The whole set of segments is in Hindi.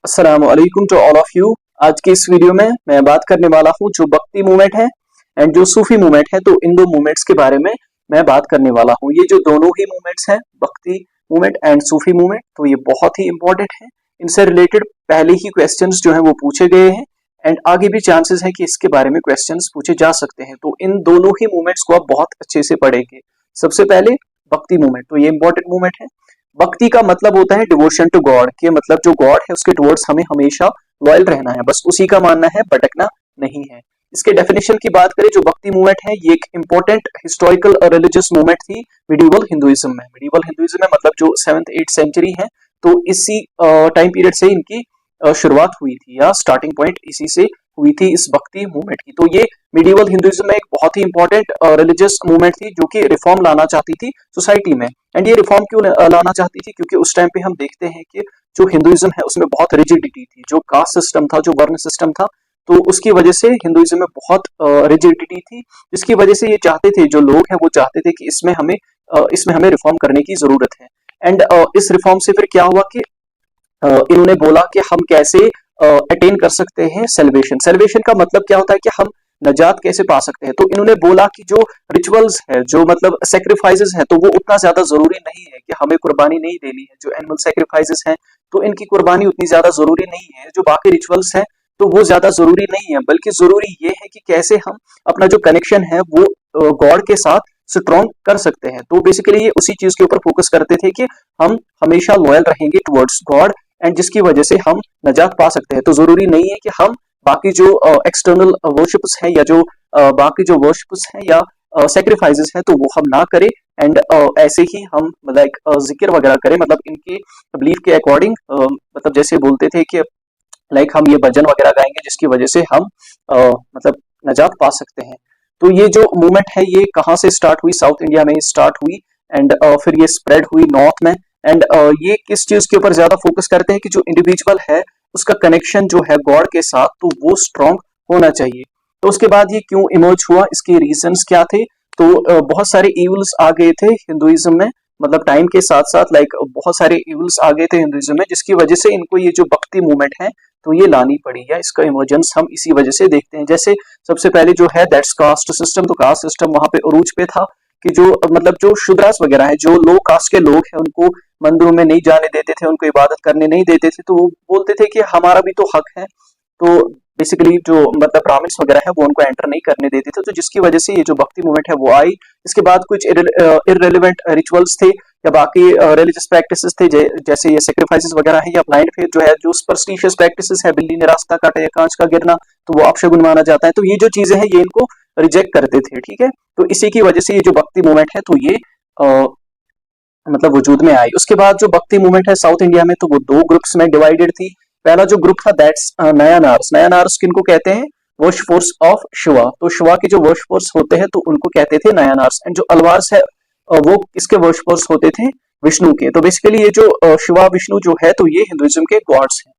अस्सलामु अलैकुम टू ऑल ऑफ यू। आज की इस वीडियो में मैं बात करने वाला हूँ जो बख्ती मूवमेंट है एंड जो सूफी मूवमेंट है। तो इन दो मूवमेंट्स के बारे में मैं बात करने वाला हूँ। ये जो दोनों ही मूवमेंट्स हैं, बख्ती मूवमेंट एंड सूफी मूवमेंट, तो ये बहुत ही इंपॉर्टेंट है। इनसे रिलेटेड पहले ही क्वेश्चंस जो हैं वो पूछे गए हैं एंड आगे भी चांसेस है कि इसके बारे में क्वेश्चंस पूछे जा सकते हैं। तो इन दोनों ही मूवमेंट्स को आप बहुत अच्छे से पढ़ेंगे। सबसे पहले बख्ती मूवमेंट, तो ये इंपॉर्टेंट मूवमेंट है। भक्ति का मतलब होता है डिवोशन टू गॉड, के मतलब जो गॉड है उसके टुवर्ड्स हमें हमेशा लॉयल रहना है, बस उसी का मानना है, भटकना नहीं है। इसके डेफिनेशन की बात करें, जो भक्ति मूवमेंट है ये एक इंपॉर्टेंट हिस्टोरिकल और रिलीजियस मूवमेंट थी मिडिवल हिंदुइज्म में। मिडिवल हिंदुइज्म में मतलब जो 7th 8th सेंचुरी है, तो इसी टाइम पीरियड से इनकी शुरुआत हुई थी या स्टार्टिंग पॉइंट इसी से हुई थी इस भक्ति मूवमेंट की। तो ये मिडिवल हिंदुइज्म में एक बहुत ही इंपॉर्टेंट रिलीजियस मूवमेंट थी जो कि रिफॉर्म लाना चाहती थी सोसाइटी में। एंड ये रिफॉर्म क्यों लाना चाहती थी? क्योंकि उस टाइम पे हम देखते हैं कि जो हिंदुइज्म है उसमें बहुत रिजिडिटी थी, जो कास्ट सिस्टम था, जो वर्ण सिस्टम था, तो उसकी वजह से हिंदुइज्म में बहुत रिजिडिटी थी, जिसकी वजह से ये चाहते थे, जो लोग हैं वो चाहते थे कि इसमें हमें रिफॉर्म करने की जरूरत है। एंड इस रिफॉर्म से फिर क्या हुआ कि इन्होंने बोला कि हम कैसे अटेन कर सकते हैं सेल्वेशन। सेल्वेशन का मतलब क्या होता है कि हम नजात कैसे पा सकते हैं। तो इन्होंने बोला कि जो रिचुअल्स है, जो मतलब सेक्रीफाइसेस है, तो वो उतना ज्यादा जरूरी नहीं है कि हमें कुर्बानी नहीं देनी है। जो एनिमल सेक्रीफाइसेस हैं तो इनकी कुर्बानी उतनी ज्यादा जरूरी नहीं है। जो बाकी रिचुअल्स हैं तो वो ज्यादा जरूरी नहीं है, बल्कि जरूरी ये है कि कैसे हम अपना जो कनेक्शन है वो गॉड के साथ स्ट्रॉन्ग कर सकते हैं। तो बेसिकली ये उसी चीज के ऊपर फोकस करते थे कि हम हमेशा लॉयल रहेंगे टुवर्ड्स गॉड एंड जिसकी वजह से हम नजात पा सकते हैं। तो जरूरी नहीं है कि हम बाकी जो एक्सटर्नल वर्शिप्स हैं या जो बाकी जो वर्शिप्स हैं या सेक्रीफाइसेस हैं तो वो हम ना करें एंड ऐसे ही हम लाइक जिक्र वगैरह करें, मतलब इनकी बिलीफ के अकॉर्डिंग, मतलब जैसे बोलते थे कि लाइक हम ये भजन वगैरह गाएंगे जिसकी वजह से हम मतलब नजात पा सकते हैं। तो ये जो मूवमेंट है ये कहाँ से स्टार्ट हुई? साउथ इंडिया में स्टार्ट हुई एंड फिर ये स्प्रेड हुई नॉर्थ में। एंड ये किस चीज के ऊपर ज्यादा फोकस करते हैं कि जो इंडिविजुअल है उसका कनेक्शन जो है गॉड के साथ तो वो स्ट्रॉन्ग होना चाहिए। तो उसके बाद ये क्यों इमर्ज हुआ, इसके रीजंस क्या थे? तो बहुत सारे इवल्स आ गए थे हिंदुइज्म में, मतलब टाइम के साथ साथ लाइक बहुत सारे इवल्स आ गए थे हिंदुइज्म में, जिसकी वजह से इनको ये जो भक्ति मूवमेंट है तो ये लानी पड़ी, या इसका इमर्जेंस हम इसी वजह से देखते हैं। जैसे सबसे पहले जो है दैट्स कास्ट सिस्टम। तो कास्ट सिस्टम वहां पे अरूज पे था कि जो मतलब जो शूद्रास वगैरह है, जो लो कास्ट के लोग हैं, उनको मंदिरों में नहीं जाने देते थे, उनको इबादत करने नहीं देते थे। तो वो बोलते थे कि हमारा भी तो हक है। तो बेसिकली जो मतलब ब्राह्मण्स वगैरह है वो उनको एंटर नहीं करने देते थे, तो जिसकी वजह से ये जो भक्ति मूवमेंट है वो आई। इसके बाद कुछ इररिलेवेंट रिचुअल्स थे या बाकी रिलीजियस प्रैक्टिसेस थे, जैसे ये सेक्रीफाइसेस वगैरह है या ब्लाइंड फेथ जो है, जो सुपरस्टिशियस प्रैक्टिसेस है, बिल्ली ने रास्ता काटा या कांच का गिरना, तो वो अपशगुन माना जाता है। तो ये जो चीजें हैं ये इनको रिजेक्ट करते थे, ठीक है। तो इसी की वजह से ये जो भक्ति मूवमेंट है तो ये मतलब वजूद में आई। उसके बाद जो भक्ति मूवमेंट है साउथ इंडिया में, तो वो दो ग्रुप्स में डिवाइडेड थी। पहला जो ग्रुप था दैट्स नयानार्स। नयानार्स किनको कहते हैं? Worshippers of Shiva. तो शिवा के जो वर्शिपर्स होते हैं तो उनको कहते थे नयानार्स। एंड जो अलवार्स है वो किसके वर्शिपर्स होते थे? विष्णु के। तो बेसिकली ये जो शिवा विष्णु जो है तो ये हिंदुइज्म के गॉड्स हैं।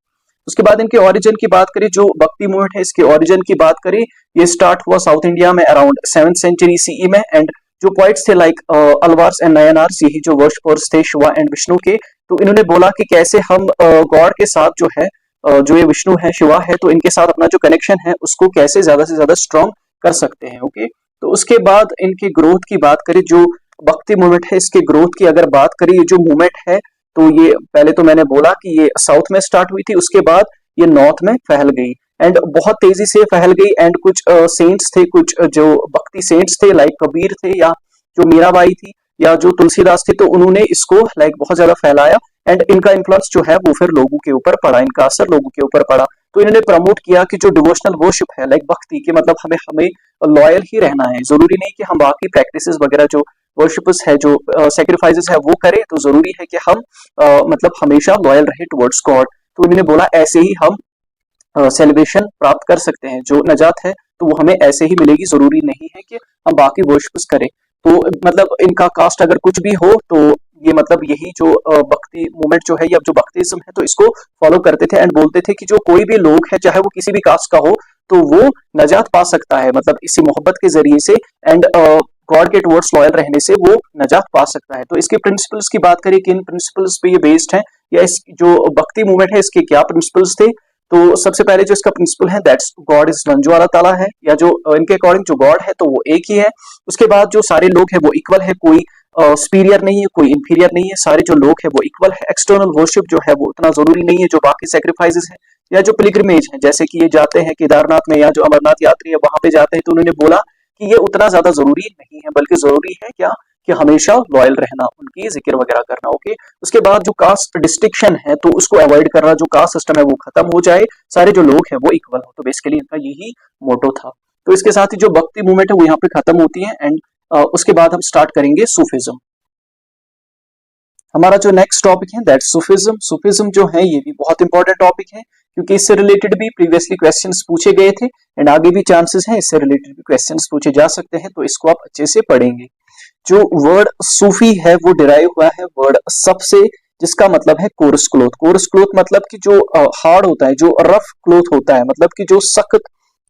उसके बाद इनके ओरिजिन की बात करें, जो भक्ति मूवमेंट है इसके ओरिजिन की बात करें, ये स्टार्ट हुआ साउथ इंडिया में अराउंड 7th सेंचुरी सीई में। एंड जो पॉइंट्स थे लाइक अलवार्स एंड नयनार्स, यही जो वर्शिपर्स थे शिवा एंड विष्णु के, तो इन्होंने बोला कि कैसे हम गॉड के साथ जो है जो ये विष्णु है, शिवा है, तो इनके साथ अपना जो कनेक्शन है उसको कैसे ज्यादा से ज्यादा स्ट्रॉन्ग कर सकते हैं। ओके, तो उसके बाद इनकी ग्रोथ की बात करें, जो भक्ति मूवमेंट है इसके ग्रोथ की अगर बात करें, ये जो मूवमेंट है तो ये पहले तो मैंने बोला कि ये साउथ में स्टार्ट हुई थी, उसके बाद ये नॉर्थ में फैल गई एंड बहुत तेजी से फैल गई। एंड कुछ सेंट्स थे, कुछ जो भक्ति सेंट्स थे लाइक कबीर थे या जो मीराबाई थी या जो तुलसीदास थे, तो उन्होंने इसको लाइक बहुत ज्यादा फैलाया एंड इनका इन्फ्लुएंस जो है वो फिर लोगों के ऊपर पड़ा, इनका असर लोगों के ऊपर पड़ा। तो इन्होंने प्रमोट किया कि जो डिवोशनल वर्शिप है लाइक भक्ति के मतलब हमें लॉयल ही रहना है। जरूरी नहीं कि हम बाकी प्रैक्टिसेस वगैरह जो वर्शिपर्स है, जो सेक्रीफाइसेस है वो करें, तो जरूरी है कि हम मतलब हमेशा लॉयल रहे टुवर्ड्स गॉड। तो इन्होंने बोला ऐसे ही हम सेलिब्रेशन प्राप्त कर सकते हैं, जो नजात है तो वो हमें ऐसे ही मिलेगी, जरूरी नहीं है कि हम बाकी वर्शिप्स करें। तो मतलब इनका कास्ट अगर कुछ भी हो तो ये मतलब यही जो भक्ति मूवमेंट जो है या जो भक्तिज्म है तो इसको फॉलो करते थे एंड बोलते थे कि जो कोई भी लोग है चाहे वो किसी भी कास्ट का हो तो वो नजात पा सकता है, मतलब इसी मोहब्बत के जरिए से। एंड गॉड के टुवर्ड्स लॉयल रहने से वो नजात पा सकता है। तो इसके प्रिंसिपल्स की बात करें कि इन प्रिंसिपल्स पे ये बेस्ड है, या इस जो भक्ति मूवमेंट है इसके क्या प्रिंसिपल्स थे। तो सबसे पहले जो इसका प्रिंसिपल है दैट्स गॉड इज वन, जो अल्लाह ताला है या जो इनके अकॉर्डिंग जो गॉड है तो वो एक ही है। उसके बाद जो सारे लोग हैं वो इक्वल है, कोई सुपीरियर नहीं है, कोई इंफीरियर नहीं है, सारे जो लोग हैं वो इक्वल है। एक्सटर्नल वर्शिप जो है वो उतना जरूरी नहीं है जो बाकी सेक्रीफाइसेस है या जो पिलग्रिमेज है, जैसे कि ये जाते हैं केदारनाथ में या जो अमरनाथ यात्री है वहां पे जाते हैं, तो उन्होंने बोला कि ये उतना ज्यादा जरूरी नहीं है, बल्कि जरूरी है क्या कि हमेशा लॉयल रहना, उनकी जिक्र वगैरह करना। ओके, उसके बाद जो कास्ट डिस्टिंक्शन है तो उसको अवॉइड करना, जो कास्ट सिस्टम है वो खत्म हो जाए, सारे जो लोग हैं वो इक्वल हो। तो बेसिकली इनका यही मोटो था। तो इसके साथ ही जो भक्ति मूवमेंट है वो यहाँ पे खत्म होती है एंड उसके बाद हम स्टार्ट करेंगे सूफिज्म। हमारा जो नेक्स्ट टॉपिक है दैट सूफिज्म। सूफिज्म जो है ये भी बहुत इंपॉर्टेंट टॉपिक है, क्योंकि इससे रिलेटेड भी प्रीवियसली क्वेश्चंस पूछे गए थे एंड आगे भी चांसेस हैं इससे रिलेटेड भी क्वेश्चंस पूछे जा सकते हैं, तो इसको आप अच्छे से पढ़ेंगे। जो वर्ड सूफी है वो डिराइव हुआ है वर्ड सब से, जिसका मतलब है कोर्स क्लोथ। कोर्स क्लोथ मतलब कि जो हार्ड होता है, जो रफ क्लोथ होता है, मतलब कि जो सख्त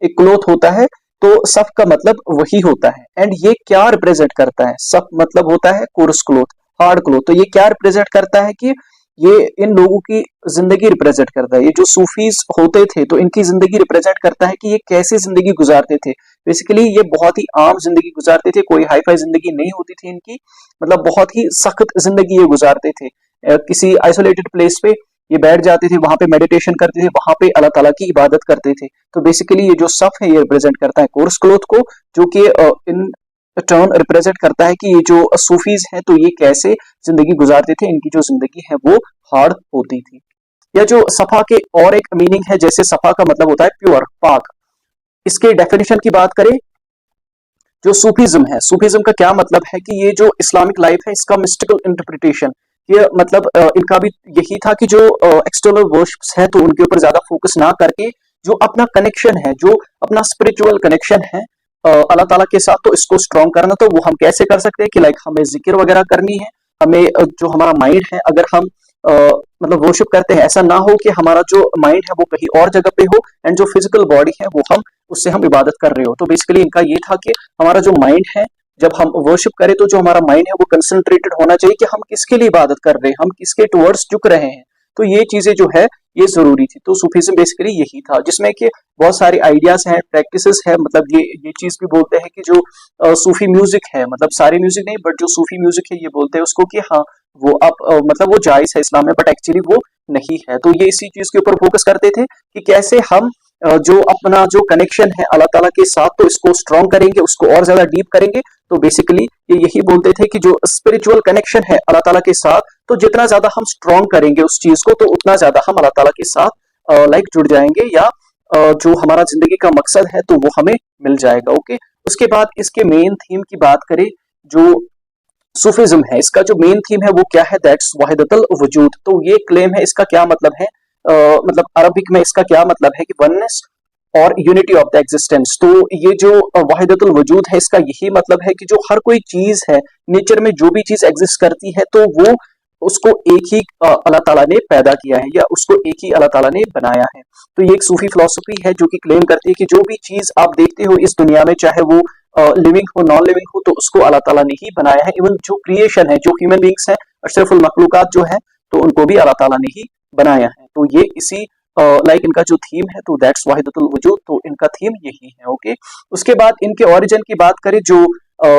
एक क्लोथ होता है, तो सफ का मतलब वही होता है। एंड ये क्या रिप्रेजेंट करता है, सफ मतलब होता है कोर्स क्लोथ, हार्ड क्लोथ, तो ये क्या रिप्रेजेंट करता है कि ये इन लोगों की जिंदगी रिप्रेजेंट करता है। ये जो सूफीज होते थे तो इनकी जिंदगी रिप्रेजेंट करता है कि ये कैसे जिंदगी गुजारते थे। बेसिकली ये बहुत ही आम जिंदगी गुजारते थे, कोई हाई फाई जिंदगी नहीं होती थी इनकी, मतलब बहुत ही सख्त जिंदगी ये गुजारते थे। किसी आइसोलेटेड प्लेस पे ये बैठ जाते थे, वहां पे मेडिटेशन करते थे, वहां पे अल्लाह ताला की इबादत करते थे। तो बेसिकली ये जो सफ है ये रिप्रेजेंट करता है कोर्स क्लोथ को, जो कि इन टर्न रिप्रेजेंट करता है कि ये जो सूफीज हैं तो ये कैसे जिंदगी गुजारते थे, इनकी जो जिंदगी है वो हार्ड होती थी। या जो सफा के और एक मीनिंग है, जैसे सफा का मतलब होता है प्योर, पाक। इसके डेफिनेशन की बात करें, जो सूफीज्म है, सूफीज्म का क्या मतलब है कि ये जो इस्लामिक लाइफ है इसका मिस्टिकल इंटरप्रिटेशन, ये मतलब इनका भी यही था कि जो एक्सटर्नल वर्शिप्स है तो उनके ऊपर ज्यादा फोकस ना करके जो अपना कनेक्शन है, जो अपना स्पिरिचुअल कनेक्शन है अल्लाह ताला के साथ, तो इसको स्ट्रॉन्ग करना। तो वो हम कैसे कर सकते हैं कि लाइक हमें जिक्र वगैरह करनी है, हमें जो हमारा माइंड है, अगर हम मतलब वर्शिप करते हैं, ऐसा ना हो कि हमारा जो माइंड है वो कहीं और जगह पे हो एंड जो फिजिकल बॉडी है वो हम उससे हम इबादत कर रहे हो। तो बेसिकली इनका ये था कि हमारा जो माइंड है, जब हम वर्शिप करें तो जो हमारा माइंड है वो कंसंट्रेटेड होना चाहिए कि हम किसके लिए इबादत कर रहे हैं, हम किसके टुवर्ड्स झुक रहे हैं। तो ये चीजें जो है ये जरूरी थी। तो सूफीज्म बेसिकली यही था, जिसमें कि बहुत सारे आइडियाज हैं, प्रैक्टिसेस है, मतलब ये चीज भी बोलते हैं कि जो सूफी म्यूजिक है, मतलब सारे म्यूजिक नहीं बट जो सूफी म्यूजिक है ये बोलते हैं उसको कि हाँ वो आप मतलब वो जायज है इस्लाम में, बट एक्चुअली वो नहीं है। तो ये इसी चीज के ऊपर फोकस करते थे कि कैसे हम जो अपना जो कनेक्शन है अल्लाह ताला के साथ तो इसको स्ट्रॉन्ग करेंगे, उसको और ज्यादा डीप करेंगे। तो बेसिकली ये यही बोलते थे कि जो स्पिरिचुअल कनेक्शन है अल्लाह ताला के साथ, तो जितना ज्यादा हम स्ट्रॉन्ग करेंगे उस चीज को, तो उतना ज्यादा हम अल्लाह ताला के साथ लाइक जुड़ जाएंगे, या जो हमारा जिंदगी का मकसद है तो वो हमें मिल जाएगा। ओके, उसके बाद इसके मेन थीम की बात करें, जो सूफिज्म है इसका जो मेन थीम है वो क्या है, दैट्स वहदतुल वजूद। तो ये क्लेम है, इसका क्या मतलब है, मतलब अरबिक में इसका क्या मतलब है कि वननेस और यूनिटी ऑफ द एग्जिस्टेंस। तो ये जो वहदतुल वजूद है इसका यही मतलब है कि जो हर कोई चीज है, नेचर में जो भी चीज एग्जिस्ट करती है तो वो उसको एक ही अल्लाह ताला ने पैदा किया है, या उसको एक ही अल्लाह ताला ने बनाया है। तो ये एक सूफी फिलॉसफी है जो कि क्लेम करती है कि जो भी चीज आप देखते हो इस दुनिया में, चाहे वो लिविंग हो नॉन लिविंग हो, तो उसको अल्लाह ताला ने ही बनाया है। इवन जो क्रिएशन है, जो ह्यूमन बींग्स हैं, अशरफुल मखलूकात जो है, तो उनको भी अल्लाह ताला ने ही बनाया है। तो ये इसी लाइक इनका जो थीम है तो दैट्स वाहिदतुल वजूद, तो इनका थीम यही है। ओके, उसके बाद इनके ओरिजिन की बात करें, जो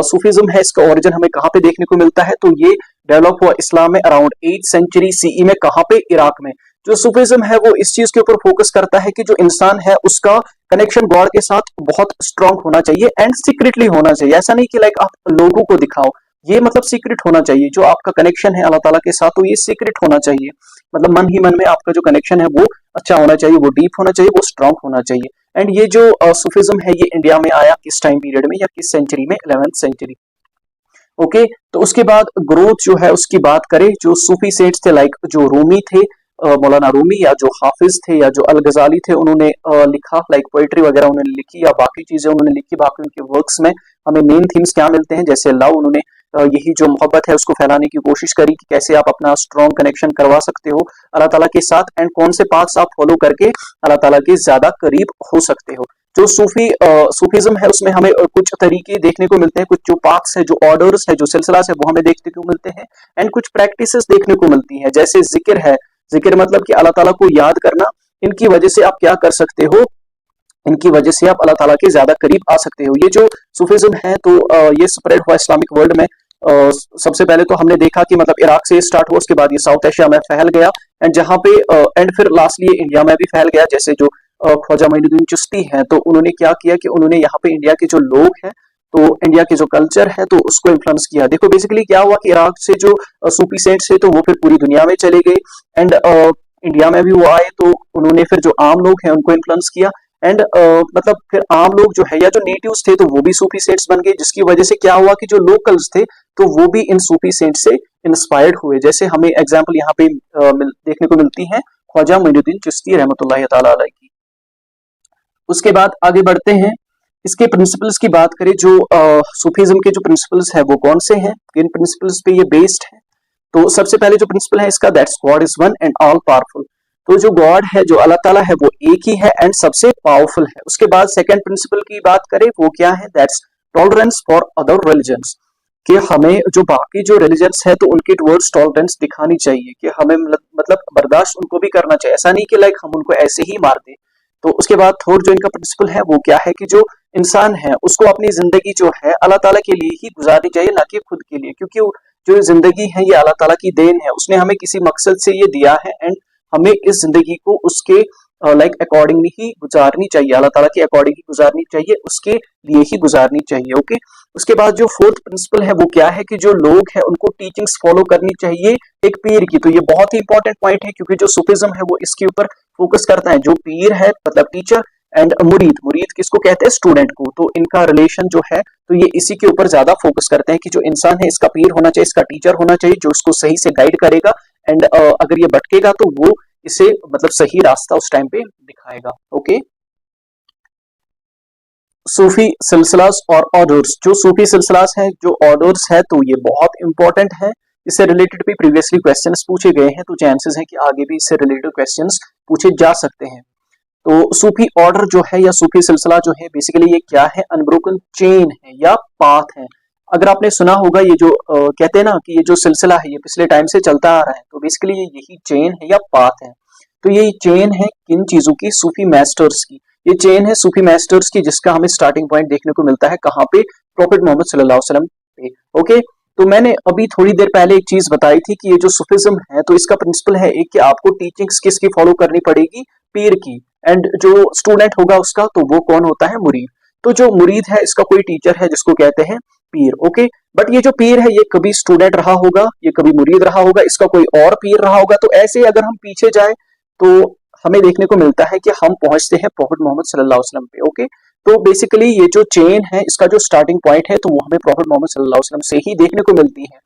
सूफिज्म है इसका ओरिजिन हमें कहाँ पे देखने को मिलता है, तो ये डेवलप हुआ इस्लाम में अराउंड 8th सेंचुरी सीई में। कहाँ पे, इराक में। जो सूफिज्म है वो इस चीज के ऊपर फोकस करता है कि जो इंसान है उसका कनेक्शन गॉड के साथ बहुत स्ट्रांग होना चाहिए एंड सीक्रेटली होना चाहिए। ऐसा नहीं कि लाइक आप लोगों को दिखाओ, ये मतलब सीक्रेट होना चाहिए। जो आपका कनेक्शन है अल्लाह ताला के साथ तो ये सीक्रेट होना चाहिए, मतलब मन ही मन में आपका जो कनेक्शन है वो अच्छा होना चाहिए, वो डीप होना चाहिए, वो स्ट्रांग होना चाहिए। एंड ये जो सूफिज्म है ये इंडिया में आया किस टाइम पीरियड में, या किस सेंचुरी में, 11th सेंचुरी। ओके, तो उसके बाद ग्रोथ जो है उसकी बात करें, जो सूफी सेंट्स थे लाइक जो रूमी थे, मौलाना रूमी, या जो हाफिज थे, या जो अल गजाली थे, उन्होंने लिखा लाइक पोइट्री वगैरह उन्होंने लिखी, या बाकी चीजें उन्होंने लिखी। बाकी उनके वर्क्स में हमें मेन थीम्स क्या मिलते हैं, जैसे लव, उन्होंने यही जो मोहब्बत है उसको फैलाने की कोशिश करी कि कैसे आप अपना स्ट्रॉन्ग कनेक्शन करवा सकते हो अल्लाह ताला के साथ, एंड कौन से पाथ्स आप फॉलो करके अल्लाह ताला के ज्यादा करीब हो सकते हो। जो सूफीज्म है उसमें हमें कुछ तरीके देखने को मिलते हैं, कुछ जो पाथ्स है, जो ऑर्डर्स है, जो सिलसिला है, वो हमें देखने को मिलते हैं। एंड कुछ प्रैक्टिसेस देखने को मिलती हैं, जैसे जिक्र है। जिक्र मतलब कि अल्लाह ताला को याद करना। इनकी वजह से आप क्या कर सकते हो, इनकी वजह से आप अल्लाह ताला के ज्यादा करीब आ सकते हो। ये जो सूफीज्म है तो ये स्प्रेड हुआ इस्लामिक वर्ल्ड में। सबसे पहले तो हमने देखा कि मतलब इराक से स्टार्ट हुआ, उसके बाद ये साउथ एशिया में फैल गया, एंड जहां पे एंड फिर लास्टली इंडिया में भी फैल गया। जैसे जो ख्वाजा मोइनुद्दीन चिश्ती हैं, तो उन्होंने क्या किया कि उन्होंने यहाँ पे इंडिया के जो लोग हैं, तो इंडिया के जो कल्चर है तो उसको इन्फ्लुएंस किया। देखो बेसिकली क्या हुआ कि इराक से जो सूफी सेंट्स थे तो वो फिर पूरी दुनिया में चले गए, एंड इंडिया में भी वो आए, तो उन्होंने फिर जो आम लोग हैं उनको इन्फ्लुएंस किया। एंड मतलब फिर आम लोग जो है या जो नेटिव्स थे तो वो भी सूफी सेंट्स बन गए, जिसकी वजह से क्या हुआ कि जो लोकल्स थे तो वो भी इन सूफी सेंट्स से इंस्पायर्ड हुए। जैसे हमें एग्जांपल यहाँ पे देखने को मिलती है ख्वाजा मोइनुद्दीन चिश्ती रहमतुल्लाह ताला अलैह की। उसके बाद आगे बढ़ते हैं, इसके प्रिंसिपल्स की बात करें। जो सूफीज्म के जो प्रिंसिपल्स है वो कौन से हैं, किन प्रिंसिपल्स पे ये बेस्ड है। तो सबसे पहले जो प्रिंसिपल है इसका, that's God is one and all powerful. तो जो गॉड है, जो अल्लाह ताला है, वो एक ही है एंड सबसे पावरफुल है। उसके बाद सेकंड प्रिंसिपल की बात करें वो क्या है, that's tolerance for other religions, कि हमें जो बाकी जो रिलीजन्स है तो उनके टुवर्ड्स टॉलरेंस दिखानी चाहिए, कि हमें मतलब बर्दाश्त उनको भी करना चाहिए, ऐसा नहीं कि लाइक हम उनको ऐसे ही मार दें। तो उसके बाद थर्ड जो इनका प्रिंसिपल है वो क्या है कि जो इंसान है उसको अपनी जिंदगी जो है अल्लाह ताला के लिए ही गुजारनी चाहिए, ना कि खुद के लिए, क्योंकि जो जिंदगी है ये अल्लाह ताला की देन है, उसने हमें किसी मकसद से ये दिया है, एंड हमें इस जिंदगी को उसके लाइक अकॉर्डिंगली ही गुजारनी चाहिए, अल्लाह ताला के अकॉर्डिंग ही गुजारनी चाहिए, उसके लिए ही गुजारनी चाहिए। ओके। उसके बाद जो फोर्थ प्रिंसिपल है वो क्या है कि जो लोग हैं उनको टीचिंग्स फॉलो करनी चाहिए एक पीर की। तो ये बहुत ही इंपॉर्टेंट पॉइंट है, क्योंकि जो सूफीज्म है वो इसके ऊपर फोकस करता है। जो पीर है मतलब टीचर, एंड मुरीद, मुरीद किसको कहते हैं, स्टूडेंट को, तो इनका रिलेशन जो है तो ये इसी के ऊपर ज्यादा फोकस करते हैं कि जो इंसान है इसका पीर होना चाहिए, इसका टीचर होना चाहिए, जो इसको सही से गाइड करेगा, एंड अगर ये भटकेगा तो वो इसे मतलब सही रास्ता उस टाइम पे दिखाएगा। ओके। सूफी सिलसिलास और ऑर्डर्स, जो सूफी सिलसिलास हैं, जो ऑर्डर्स है तो ये बहुत इंपॉर्टेंट है। इससे रिलेटेड भी प्रीवियसली क्वेश्चंस पूछे गए हैं, तो चांसेस है कि आगे भी इससे रिलेटेड क्वेश्चंस पूछे जा सकते हैं। तो सूफी ऑर्डर जो है या सूफी सिलसिला जो है बेसिकली ये क्या है, अनब्रोकन चेन है या पाथ है। अगर आपने सुना होगा ये जो कहते हैं ना कि ये जो सिलसिला है ये पिछले टाइम से चलता आ रहा है, तो बेसिकली ये यही चेन है या पाथ है। तो ये चेन है किन चीजों की, सूफी मास्टर्स की। ये चेन है सूफी मास्टर्स की, जिसका हमें स्टार्टिंग पॉइंट देखने को मिलता है कहाँ पे, प्रॉफिट मोहम्मद सल्लल्लाहु अलैहि वसल्लम पे। ओके। तो मैंने अभी थोड़ी देर पहले एक चीज बताई थी कि ये जो सूफिज्म है तो इसका प्रिंसिपल है एक कि आपको टीचिंग्स किसकी फॉलो करनी पड़ेगी, पीर की, एंड जो स्टूडेंट होगा उसका तो वो कौन होता है, मुरीद। तो जो मुरीद है इसका कोई टीचर है जिसको कहते हैं पीर। ओके। बट ये जो पीर है ये कभी स्टूडेंट रहा होगा, ये कभी मुरीद रहा होगा, इसका कोई और पीर रहा होगा। तो ऐसे अगर हम पीछे जाए तो हमें देखने को मिलता है कि हम पहुंचते हैं प्रॉफिट मोहम्मद सल्लल्लाहु अलैहि वसल्लम पे। ओके। तो बेसिकली ये जो चेन है इसका जो स्टार्टिंग पॉइंट है तो वो हमें प्रॉफिट मोहम्मद सल्लल्लाहु अलैहि वसल्लम से ही देखने को मिलती है।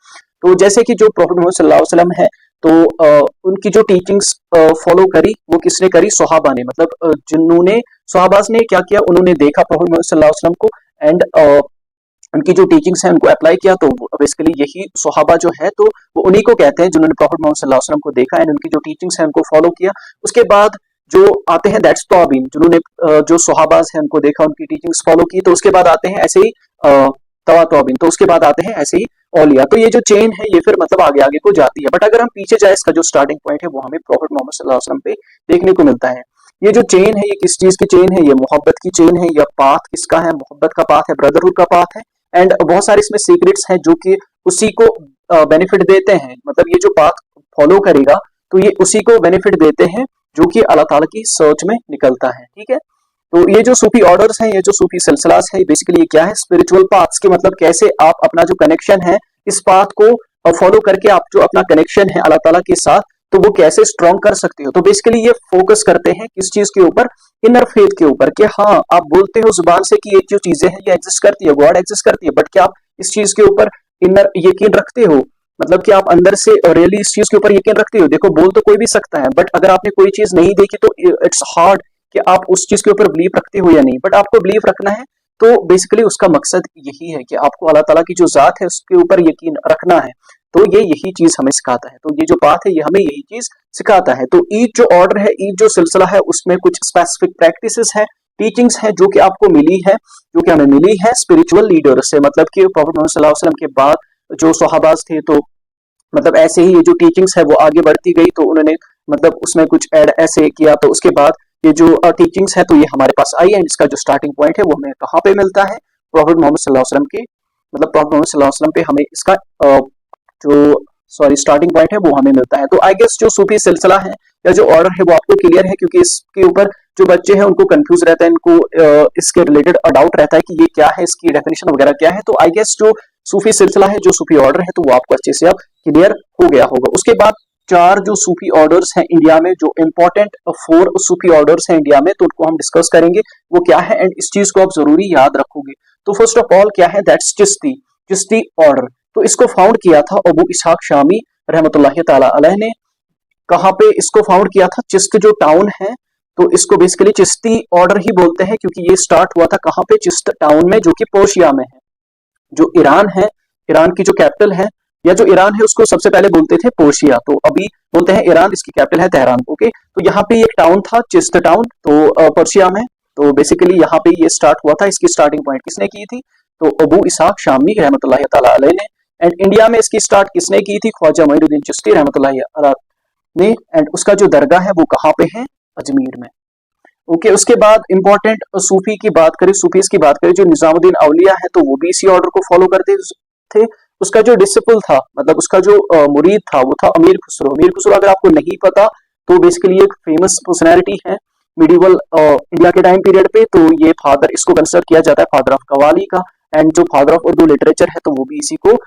तो जैसे कि जो प्रॉफिट मोहम्मद सल्लल्लाहु अलैहि वसल्लम है तो उनकी जो टीचिंग्स फॉलो करी वो किसने करी, सहाबा ने। मतलब जिन्होंने सहाबाज ने क्या किया, उन्होंने देखा प्रॉफिट मोहम्मद सल्लल्लाहु अलैहि वसल्लम को, एंड उनकी जो टीचिंग्स हैं उनको अप्लाई किया। तो बेसिकली यही सहाबा जो है तो वो उन्हीं को कहते हैं जिन्होंने प्रॉफिट मोहम्मद सल्लल्लाहु अलैहि वसल्लम को देखा एंड उनकी जो टीचिंग्स हैं उनको फॉलो किया। उसके बाद जो आते हैं दैट्स ताबीन, जिन्होंने जो सहाबाज हैं उनको देखा, उनकी टीचिंग्स फॉलो की। तो उसके बाद आते हैं ऐसे ही तवा ताबीन, तो उसके बाद आते हैं ऐसे ही औलिया। तो ये जो चेन है ये फिर मतलब आगे आगे को जाती है। बट अगर हम पीछे जाए इसका जो स्टार्टिंग पॉइंट है वो हमें प्रॉफिट मोहम्मद सल्लल्लाहु अलैहि वसल्लम पे देखने को मिलता है। ये जो चेन है ये किस चीज की चेन है, ये मोहब्बत की चेन है। या पाथ किसका है, मोहब्बत का पाथ है, ब्रदरहुड का पाथ है। एंड बहुत सारे इसमें सीक्रेट्स हैं जो कि उसी को बेनिफिट देते हैं। मतलब ये जो पाथ फॉलो करेगा तो ये उसी को बेनिफिट देते हैं जो कि अल्लाह ताला की सर्च में निकलता है। ठीक है। तो ये जो सूफी ऑर्डर्स हैं, ये जो सूफी सिलसिलास है, बेसिकली ये क्या है, स्पिरिचुअल पाथ्स के मतलब कैसे आप अपना जो कनेक्शन है इस पाथ को फॉलो करके आप जो अपना कनेक्शन है अल्लाह ताला के साथ तो वो कैसे स्ट्रॉन्ग कर सकते हो। तो बेसिकली ये फोकस करते हैं किस चीज के ऊपर, इनर फेथ के ऊपर, कि हाँ आप बोलते हो जुबान से कि ये जो चीजें हैं ये एग्जिस्ट करती है, गॉड एग्जिस्ट करती है, बट क्या आप इस चीज के ऊपर इनर यकीन रखते हो, मतलब कि आप अंदर से रियली इस चीज के ऊपर यकीन रखते हो। देखो बोल तो कोई भी सकता है, बट अगर आपने कोई चीज नहीं देखी तो इट्स हार्ड कि आप उस चीज के ऊपर बिलीव रखते हो या नहीं। बट आपको बिलीव रखना है तो बेसिकली उसका मकसद यही है कि आपको अल्लाह ताला की जो जात है उसके ऊपर यकीन रखना है। तो ये यही चीज हमें सिखाता है। तो ये जो पाथ है ये हमें यही चीज सिखाता है। तो ईच जो ऑर्डर है, ईच जो सिलसिला है, उसमें कुछ स्पेसिफिक प्रैक्टिसेस है, टीचिंग्स हैं जो कि आपको मिली है, जो कि हमें मिली है स्पिरिचुअल लीडर से, मतलब कि प्रॉफेट मोहम्मद सल्लल्लाहु अलैहि वसल्लम के बाद जो सहाबाज थे, तो मतलब ऐसे ही ये जो टीचिंग्स है वो आगे बढ़ती गई, तो उन्होंने मतलब उसमें कुछ ऐड ऐसे किया, तो उसके बाद ये जो टीचिंग्स है तो ये हमारे पास आई है। इसका जो स्टार्टिंग पॉइंट है वो हमें कहाँ पे मिलता है, प्रॉफेट मोहम्मद सल्लल्लाहु अलैहि वसल्लम के, मतलब प्रॉफेट मोहम्मद सल्लल्लाहु अलैहि वसल्लम पे हमें इसका जो सॉरी स्टार्टिंग पॉइंट है वो हमें मिलता है। तो आई गेस जो सूफी सिलसिला है या जो ऑर्डर है वो आपको क्लियर है, क्योंकि इसके ऊपर जो बच्चे हैं उनको कंफ्यूज रहता है, इनको इसके रिलेटेड डाउट रहता है कि ये क्या है, इसकी डेफिनेशन वगैरह क्या है। तो आई गेस जो सूफी सिलसिला है, जो सूफी ऑर्डर है, तो वो आपको अच्छे से अब क्लियर हो गया होगा। उसके बाद चार जो सूफी ऑर्डर्स हैं इंडिया में, जो इंपॉर्टेंट 4 सूफी ऑर्डर्स हैं इंडिया में, तो उनको हम डिस्कस करेंगे वो क्या है, एंड इस चीज को आप जरूरी याद रखोगे। तो फर्स्ट ऑफ ऑल क्या है, दैट्स चिश्ती, चिश्ती ऑर्डर। तो इसको फाउंड किया था अबू इसहाक शामी रहमतुल्लाहि ताला अलैह ने। कहाँ पे इसको फाउंड किया था, चिश्त जो टाउन है, तो इसको बेसिकली चिश्ती ऑर्डर ही बोलते हैं, क्योंकि ये स्टार्ट हुआ था कहाँ पे, चिश्त टाउन में, जो कि पर्शिया में है, जो ईरान है, ईरान की जो कैपिटल है, या जो ईरान है उसको सबसे पहले बोलते थे पर्शिया, तो अभी बोलते हैं ईरान, इसकी कैपिटल है तेहरान। ओके, तो यहाँ पे एक टाउन था चिश्त टाउन, तो पर्शिया में, तो बेसिकली यहाँ पे ये स्टार्ट हुआ था। इसकी स्टार्टिंग पॉइंट किसने की थी, तो अबू इसहाक शामी रहमतुल्लाहि ताला अलैह ने। एंड इंडिया में इसकी स्टार्ट किसने की थी, ख्वाजा मोइनुद्दीन चिश्ती रहमतुल्लाहि अलैह ने। एंड उसका जो दरगाह है वो कहाँ पे है, अजमेर में। ओके, उसके बाद इंपॉर्टेंट सूफी की बात करें, सूफीज की बात करें, जो निजामुद्दीन औलिया है, तो वो भी इसी ऑर्डर को फॉलो करते थे। उसका जो डिसिपल था, मतलब उसका जो मुरीद था, वो था अमीर खुसरो। अमीर खुसरो अगर आपको नहीं पता तो बेसिकली एक फेमस पर्सनैलिटी है मिडिवल इंडिया के टाइम पीरियड पे, तो ये फादर, इसको कंसिडर किया जाता है फादर ऑफ कवाली का, एंड जो फादर ऑफ उर्दू लिटरेचर है, तो वो भी इसी को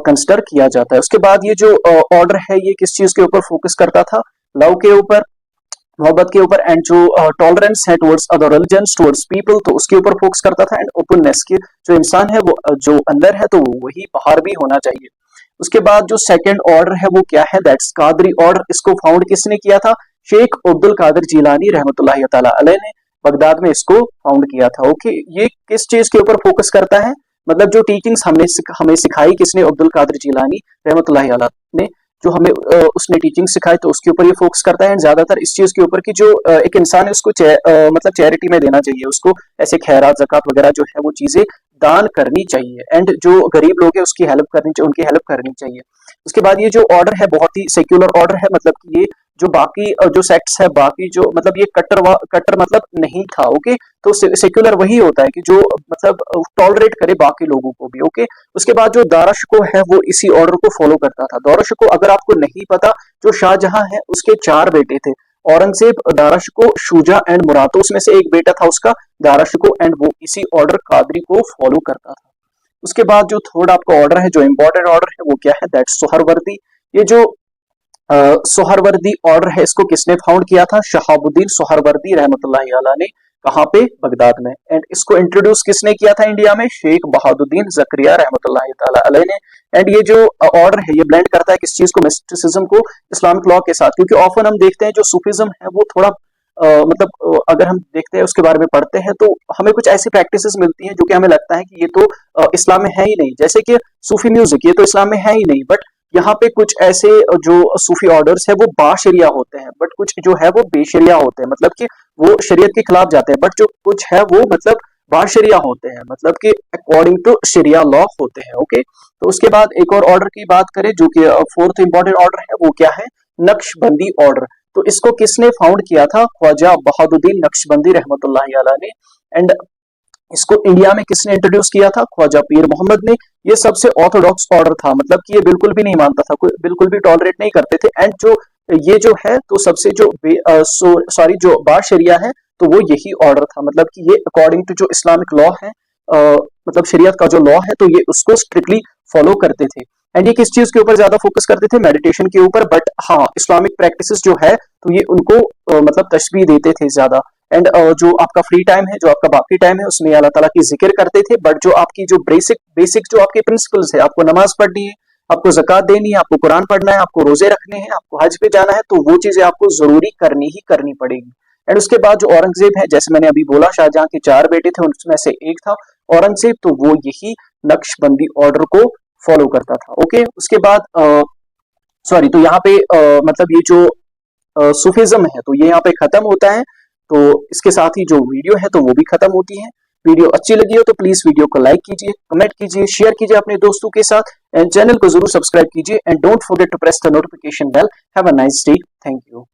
कंसिडर किया जाता है। उसके बाद ये जो ऑर्डर है ये किस चीज के ऊपर फोकस करता था, लव के ऊपर, मोहब्बत के ऊपर, एंड जो टॉलरेंस है towards other religions, towards people, तो उसके ऊपर फोकस करता था, एंड ओपननेस की, जो इंसान है वो जो अंदर है तो वही बाहर भी होना चाहिए। उसके बाद जो सेकंड ऑर्डर है वो क्या है, दैट्स कादरी ऑर्डर। इसको फाउंड किसने किया था, शेख अब्दुल कादिर जिलानी रहमतुल्लाहि ताला अलैह ने बगदाद में इसको फाउंड किया था। ओके, ये किस चीज के ऊपर फोकस करता है, मतलब जो टीचिंग्स हमें सिखाई किसने, अब्दुल कादिर जिलानी रहमतुल्लाहि अलैह ने, जो हमें उसने टीचिंग सिखाई, तो उसके ऊपर ये फोकस करता है। ज्यादातर इस चीज के ऊपर कि जो एक इंसान है उसको मतलब चैरिटी में देना चाहिए, उसको ऐसे खैरात ज़कात वगैरह जो है वो चीजें दान करनी चाहिए, एंड जो गरीब लोग है उसकी हेल्प करनी चाहिए, उनकी हेल्प करनी चाहिए। उसके बाद ये जो ऑर्डर है बहुत ही सेक्युलर ऑर्डर है, मतलब कि ये जो बाकी जो सेक्ट्स है, बाकी जो मतलब ये कट्टर मतलब नहीं था। ओके, तो सेक्युलर वही होता है कि जो मतलब टॉलरेट करे बाकी लोगों को भी। ओके, उसके बाद जो दाराशिको है वो इसी ऑर्डर को फॉलो करता था। दाराशिको अगर आपको नहीं पता, जो शाहजहां है उसके 4 बेटे थे, औरंगजेब, दाराशिको, शुजा एंड मुराद, तो उसमें से एक बेटा था उसका दाराशिको, एंड वो इसी ऑर्डर कादरी को फॉलो करता था। उसके बाद जो थर्ड आपका ऑर्डर है, जो इंपॉर्टेंट ऑर्डर है, वो क्या है, दैट्स सोहरवर्दी। ये जो सोहरवर्दी ऑर्डर है इसको किसने फाउंड किया था, शहाबुद्दीन सोहरवर्दी रहमतुल्लाहि अलैह ने। कहाँ पे, बगदाद में। एंड इसको इंट्रोड्यूस किसने किया था इंडिया में, शेख बहादुद्दीन जकरिया रहमतुल्लाहि ताला अलैह ने। एंड ये जो ऑर्डर है ये ब्लेंड करता है किस चीज को, मिस्टिसिज्म को इस्लामिक लॉ के साथ, क्योंकि ऑफन हम देखते हैं जो सूफिज्म है वो थोड़ा मतलब अगर हम देखते हैं उसके बारे में पढ़ते हैं तो हमें कुछ ऐसी प्रैक्टिसेस मिलती हैं जो कि हमें लगता है कि ये तो इस्लाम में है ही नहीं, जैसे कि सूफी म्यूजिक, ये तो इस्लाम में है ही नहीं, बट यहाँ पे कुछ ऐसे जो सूफी ऑर्डर्स है वो बाशरिया होते हैं, बट कुछ जो है वो बेशरिया होते हैं, मतलब कि वो शरीयत के खिलाफ जाते हैं, बट जो कुछ है वो मतलब बाशरिया होते हैं, मतलब कि अकॉर्डिंग टू शरिया लॉ होते हैं। ओके, तो उसके बाद एक और ऑर्डर की बात करें जो कि फोर्थ इंपॉर्टेंट ऑर्डर है, वो क्या है, नक्शबंदी ऑर्डर। तो इसको किसने फाउंड किया था, ख्वाजा बहादुद्दीन नक्शबंदी रहमतुल्लाहि अलैह ने। एंड इसको इंडिया में किसने इंट्रोड्यूस किया था, ख्वाजा पीर मोहम्मद ने। ये सबसे ऑर्थोडॉक्स ऑर्डर था, मतलब कि ये बिल्कुल भी नहीं मानता था, कोई बिल्कुल भी टॉलरेट नहीं करते थे। एंड जो ये जो है तो सबसे जो सॉरी जो बाशरिया है तो वो यही ऑर्डर था, मतलब कि ये अकॉर्डिंग टू जो इस्लामिक लॉ है, मतलब शरीयत का जो लॉ है, तो ये उसको स्ट्रिक्टली फॉलो करते थे। एंड ये किस चीज के ऊपर ज्यादा फोकस करते थे, मेडिटेशन के ऊपर, बट हाँ इस्लामिक प्रैक्टिसेस जो है तो ये उनको मतलब तशबीह देते थे ज्यादा। एंड जो आपका फ्री टाइम है, जो आपका बाकी टाइम है, उसमें अल्लाह ताला की जिक्र करते थे, बट जो आपकी जो बेसिक जो आपके प्रिंसिपल्स है, आपको नमाज पढ़नी है, आपको ज़कात देनी है, आपको कुरान पढ़ना है, आपको रोजे रखने हैं, आपको हज पे जाना है, तो वो चीजें आपको जरूरी करनी ही करनी पड़ेगी। एंड उसके बाद जो औरंगजेब है, जैसे मैंने अभी बोला, शाहजहां के 4 बेटे थे, उनमें से एक था औरंगजेब, तो वो यही नक्शबंदी ऑर्डर को फॉलो करता था। ओके, उसके बाद सॉरी, तो यहाँ पे मतलब ये जो सूफिज्म है तो ये यहाँ पे खत्म होता है। तो इसके साथ ही जो वीडियो है तो वो भी खत्म होती है। वीडियो अच्छी लगी हो तो प्लीज वीडियो को लाइक कीजिए, कमेंट कीजिए, शेयर कीजिए अपने दोस्तों के साथ एंड चैनल को जरूर सब्सक्राइब कीजिए and don't forget to press the notification bell. Have a nice day. Thank you.